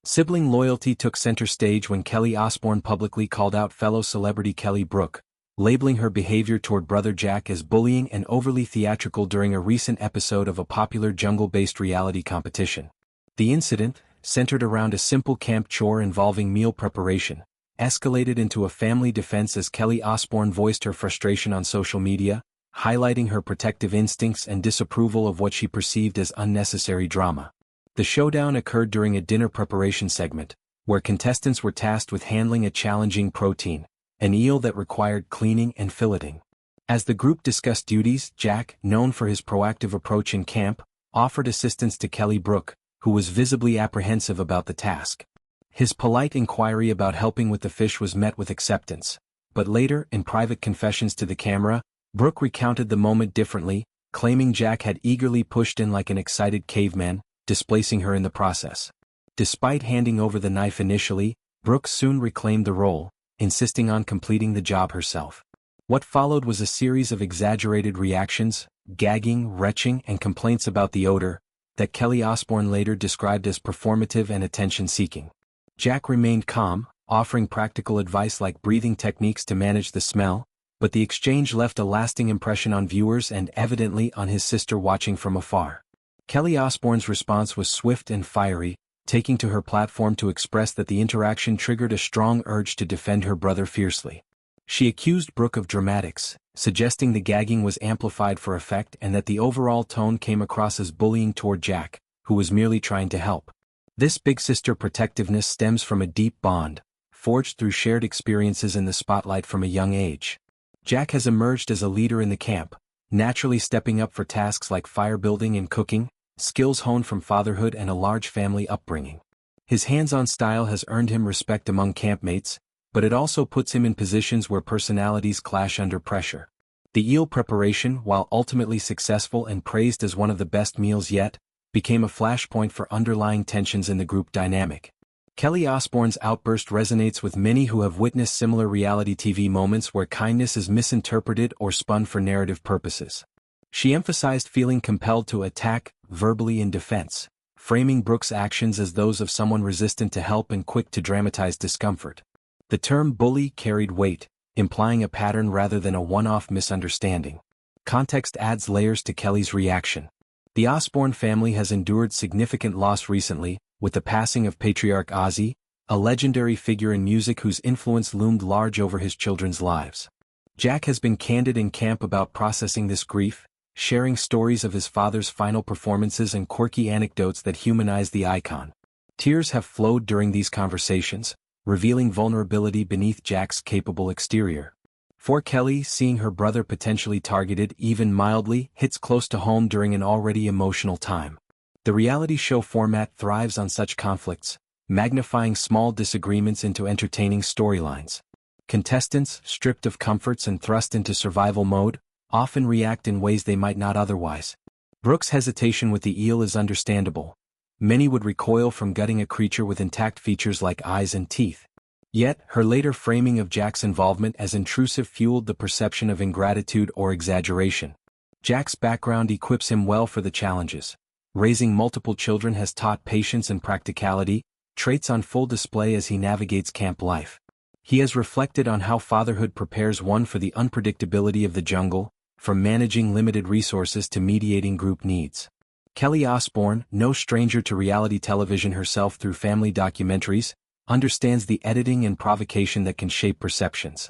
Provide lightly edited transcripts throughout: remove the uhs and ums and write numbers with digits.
Sibling loyalty took center stage when Kelly Osbourne publicly called out fellow celebrity Kelly Brook, labeling her behavior toward brother Jack as bullying and overly theatrical during a recent episode of a popular jungle-based reality competition. The incident, centered around a simple camp chore involving meal preparation, escalated into a family defense as Kelly Osbourne voiced her frustration on social media, highlighting her protective instincts and disapproval of what she perceived as unnecessary drama. The showdown occurred during a dinner preparation segment, where contestants were tasked with handling a challenging protein, an eel that required cleaning and filleting. As the group discussed duties, Jack, known for his proactive approach in camp, offered assistance to Kelly Brook, who was visibly apprehensive about the task. His polite inquiry about helping with the fish was met with acceptance, but later, in private confessions to the camera, Brook recounted the moment differently, claiming Jack had eagerly pushed in like an excited caveman, displacing her in the process. Despite handing over the knife initially, Brook soon reclaimed the role, insisting on completing the job herself. What followed was a series of exaggerated reactions, gagging, retching, and complaints about the odor, that Kelly Osbourne later described as performative and attention-seeking. Jack remained calm, offering practical advice like breathing techniques to manage the smell, but the exchange left a lasting impression on viewers and evidently on his sister watching from afar. Kelly Osbourne's response was swift and fiery, taking to her platform to express that the interaction triggered a strong urge to defend her brother fiercely. She accused Brook of dramatics, suggesting the gagging was amplified for effect and that the overall tone came across as bullying toward Jack, who was merely trying to help. This big sister protectiveness stems from a deep bond, forged through shared experiences in the spotlight from a young age. Jack has emerged as a leader in the camp, naturally stepping up for tasks like fire building and cooking, skills honed from fatherhood and a large family upbringing. His hands-on style has earned him respect among campmates, but it also puts him in positions where personalities clash under pressure. The eel preparation, while ultimately successful and praised as one of the best meals yet, became a flashpoint for underlying tensions in the group dynamic. Kelly Osbourne's outburst resonates with many who have witnessed similar reality TV moments where kindness is misinterpreted or spun for narrative purposes. She emphasized feeling compelled to attack, verbally in defense, framing Brook's actions as those of someone resistant to help and quick to dramatize discomfort. The term bully carried weight, implying a pattern rather than a one-off misunderstanding. Context adds layers to Kelly's reaction. The Osbourne family has endured significant loss recently, with the passing of patriarch Ozzy, a legendary figure in music whose influence loomed large over his children's lives. Jack has been candid in camp about processing this grief, sharing stories of his father's final performances and quirky anecdotes that humanize the icon. Tears have flowed during these conversations, revealing vulnerability beneath Jack's capable exterior. For Kelly, seeing her brother potentially targeted even mildly hits close to home during an already emotional time. The reality show format thrives on such conflicts, magnifying small disagreements into entertaining storylines. Contestants, stripped of comforts and thrust into survival mode, often react in ways they might not otherwise. Brook's hesitation with the eel is understandable. Many would recoil from gutting a creature with intact features like eyes and teeth. Yet, her later framing of Jack's involvement as intrusive fueled the perception of ingratitude or exaggeration. Jack's background equips him well for the challenges. Raising multiple children has taught patience and practicality, traits on full display as he navigates camp life. He has reflected on how fatherhood prepares one for the unpredictability of the jungle, from managing limited resources to mediating group needs. Kelly Osbourne, no stranger to reality television herself through family documentaries, understands the editing and provocation that can shape perceptions.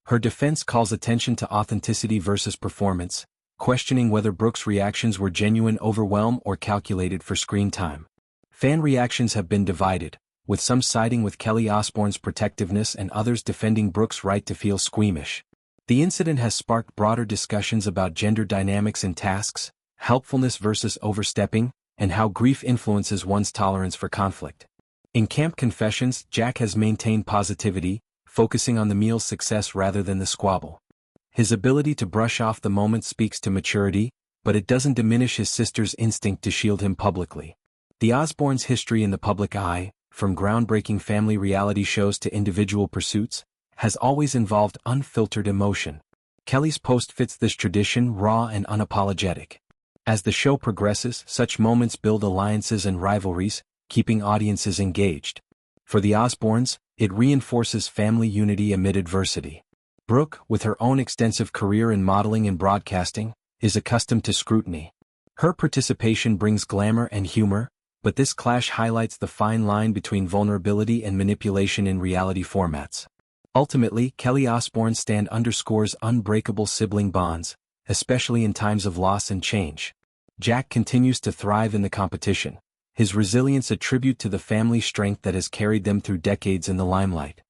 Her defense calls attention to authenticity versus performance, questioning whether Brook's reactions were genuine overwhelm or calculated for screen time. Fan reactions have been divided, with some siding with Kelly Osbourne's protectiveness and others defending Brook's right to feel squeamish. The incident has sparked broader discussions about gender dynamics in tasks, helpfulness versus overstepping, and how grief influences one's tolerance for conflict. In Camp Confessions, Jack has maintained positivity, focusing on the meal's success rather than the squabble. His ability to brush off the moment speaks to maturity, but it doesn't diminish his sister's instinct to shield him publicly. The Osbournes' history in the public eye, from groundbreaking family reality shows to individual pursuits, has always involved unfiltered emotion. Kelly's post fits this tradition, raw and unapologetic. As the show progresses, such moments build alliances and rivalries, keeping audiences engaged. For the Osbournes, it reinforces family unity amid adversity. Brooke, with her own extensive career in modeling and broadcasting, is accustomed to scrutiny. Her participation brings glamour and humor, but this clash highlights the fine line between vulnerability and manipulation in reality formats. Ultimately, Kelly Osbourne's stand underscores unbreakable sibling bonds, especially in times of loss and change. Jack continues to thrive in the competition, his resilience a tribute to the family strength that has carried them through decades in the limelight.